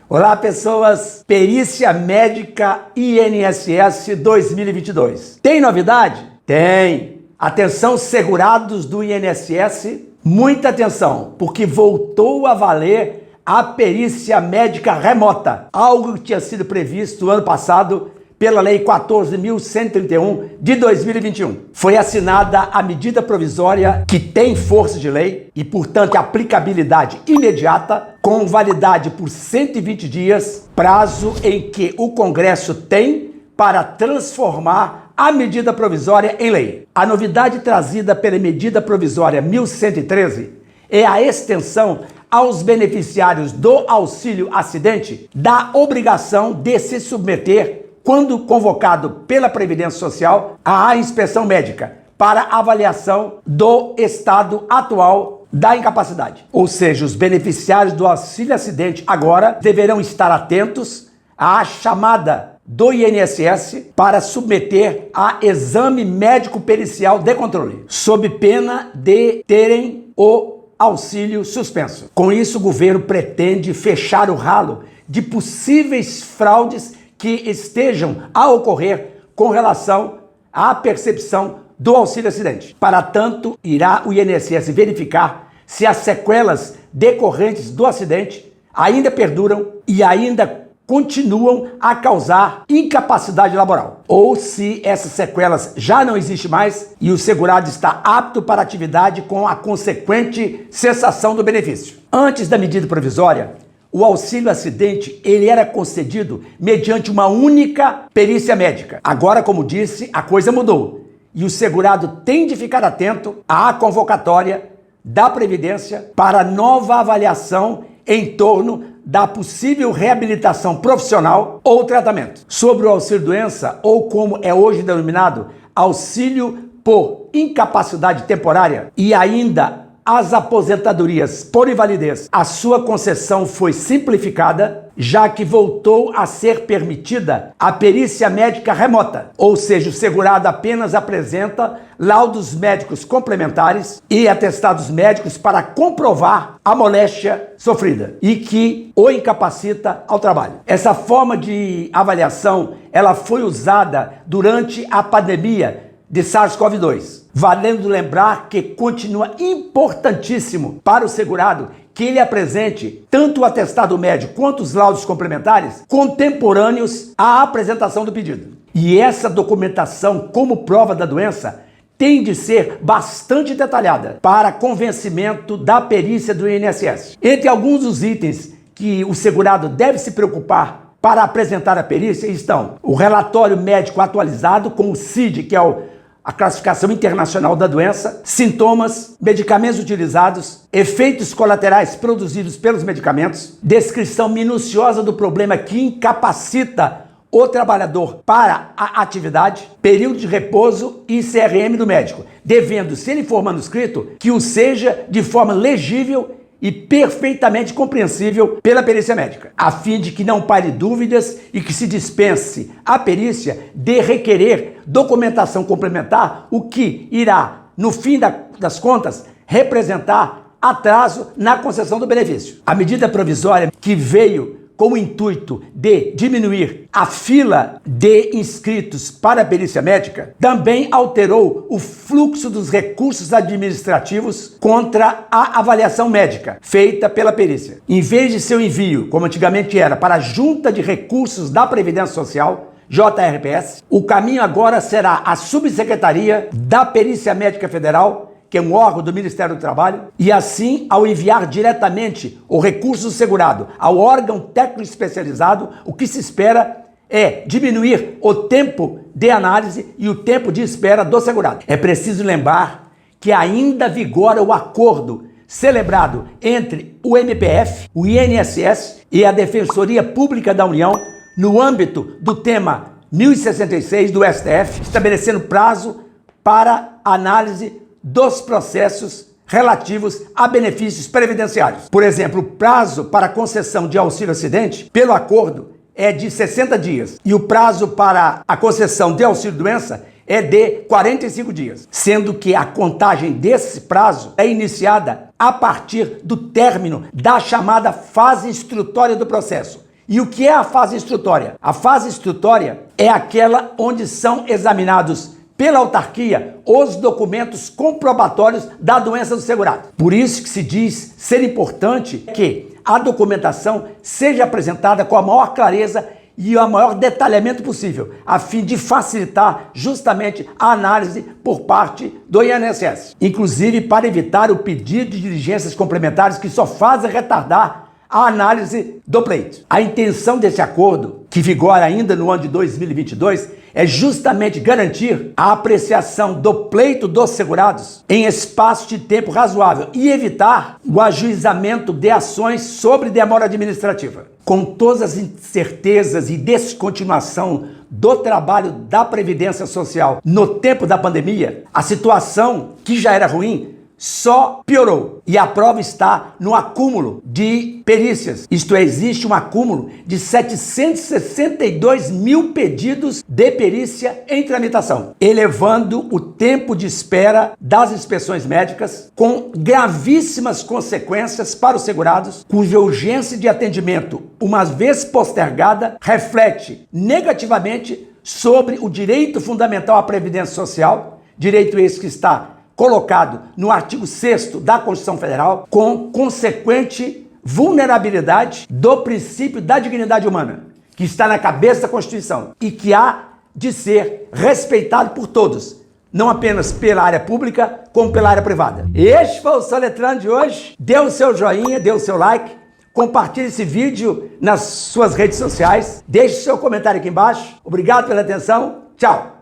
Olá, pessoas! Perícia Médica INSS 2022. Tem novidade? Tem! Atenção, segurados do INSS, muita atenção, porque voltou a valer a perícia médica remota, algo que tinha sido previsto ano passado pela Lei 14.131 de 2021. Foi assinada a medida provisória que tem força de lei e, portanto, aplicabilidade imediata, com validade por 120 dias, prazo em que o Congresso tem para transformar a medida provisória em lei. A novidade trazida pela medida provisória 1113 é a extensão aos beneficiários do auxílio acidente da obrigação de se submeter, quando convocado pela Previdência Social, à inspeção médica para avaliação do estado atual da incapacidade. Ou seja, os beneficiários do auxílio acidente agora deverão estar atentos à chamada do INSS para submeter a exame médico pericial de controle, sob pena de terem o auxílio suspenso. Com isso, o governo pretende fechar o ralo de possíveis fraudes que estejam a ocorrer com relação à percepção do auxílio acidente. Para tanto, irá o INSS verificar se as sequelas decorrentes do acidente ainda perduram e ainda continuam a causar incapacidade laboral, ou se essas sequelas já não existem mais e o segurado está apto para a atividade com a consequente cessação do benefício. Antes da medida provisória, o auxílio acidente ele era concedido mediante uma única perícia médica. Agora, como disse, a coisa mudou e o segurado tem de ficar atento à convocatória da Previdência para nova avaliação em torno da possível reabilitação profissional ou tratamento. Sobre o auxílio-doença, ou como é hoje denominado, auxílio por incapacidade temporária, e ainda as aposentadorias por invalidez, a sua concessão foi simplificada, já que voltou a ser permitida a perícia médica remota, ou seja, o segurado apenas apresenta laudos médicos complementares e atestados médicos para comprovar a moléstia sofrida e que o incapacita ao trabalho. Essa forma de avaliação, ela foi usada durante a pandemia de SARS-CoV-2, valendo lembrar que continua importantíssimo para o segurado que ele apresente tanto o atestado médico quanto os laudos complementares contemporâneos à apresentação do pedido. E essa documentação como prova da doença tem de ser bastante detalhada para convencimento da perícia do INSS. Entre alguns dos itens que o segurado deve se preocupar para apresentar a perícia estão o relatório médico atualizado com o CID, que é a classificação internacional da doença, sintomas, medicamentos utilizados, efeitos colaterais produzidos pelos medicamentos, descrição minuciosa do problema que incapacita o trabalhador para a atividade, período de repouso e CRM do médico, devendo, se ele for manuscrito, que o seja de forma legível e perfeitamente compreensível pela perícia médica, a fim de que não pare dúvidas e que se dispense a perícia de requerer documentação complementar, o que irá, no fim das contas, representar atraso na concessão do benefício. A medida provisória que veio com o intuito de diminuir a fila de inscritos para a perícia médica, também alterou o fluxo dos recursos administrativos contra a avaliação médica feita pela perícia. Em vez de seu envio, como antigamente era, para a Junta de Recursos da Previdência Social, JRPS, o caminho agora será a Subsecretaria da Perícia Médica Federal, que é um órgão do Ministério do Trabalho, e assim, ao enviar diretamente o recurso segurado ao órgão técnico especializado, o que se espera é diminuir o tempo de análise e o tempo de espera do segurado. É preciso lembrar que ainda vigora o acordo celebrado entre o MPF, o INSS e a Defensoria Pública da União no âmbito do tema 1066 do STF, estabelecendo prazo para análise dos processos relativos a benefícios previdenciários. Por exemplo, o prazo para concessão de auxílio acidente, pelo acordo, é de 60 dias. E o prazo para a concessão de auxílio doença é de 45 dias, sendo que a contagem desse prazo é iniciada a partir do término da chamada fase instrutória do processo. E o que é a fase instrutória? A fase instrutória é aquela onde são examinados pela autarquia os documentos comprobatórios da doença do segurado. Por isso que se diz ser importante que a documentação seja apresentada com a maior clareza e o maior detalhamento possível, a fim de facilitar justamente a análise por parte do INSS. Inclusive para evitar o pedido de diligências complementares que só fazem retardar a análise do pleito. A intenção desse acordo, que vigora ainda no ano de 2022, é justamente garantir a apreciação do pleito dos segurados em espaço de tempo razoável e evitar o ajuizamento de ações sobre demora administrativa. Com todas as incertezas e descontinuação do trabalho da Previdência Social no tempo da pandemia, a situação, que já era ruim, só piorou. E a prova está no acúmulo de perícias. Isto é, existe um acúmulo de 762 mil pedidos de perícia em tramitação, elevando o tempo de espera das inspeções médicas, com gravíssimas consequências para os segurados, cuja urgência de atendimento, uma vez postergada, reflete negativamente sobre o direito fundamental à Previdência Social, direito esse que está colocado no artigo 6º da Constituição Federal, com consequente vulnerabilidade do princípio da dignidade humana, que está na cabeça da Constituição e que há de ser respeitado por todos, não apenas pela área pública, como pela área privada. Este foi o Soletrando de hoje. Dê o seu joinha, dê o seu like, compartilhe esse vídeo nas suas redes sociais, deixe seu comentário aqui embaixo. Obrigado pela atenção. Tchau!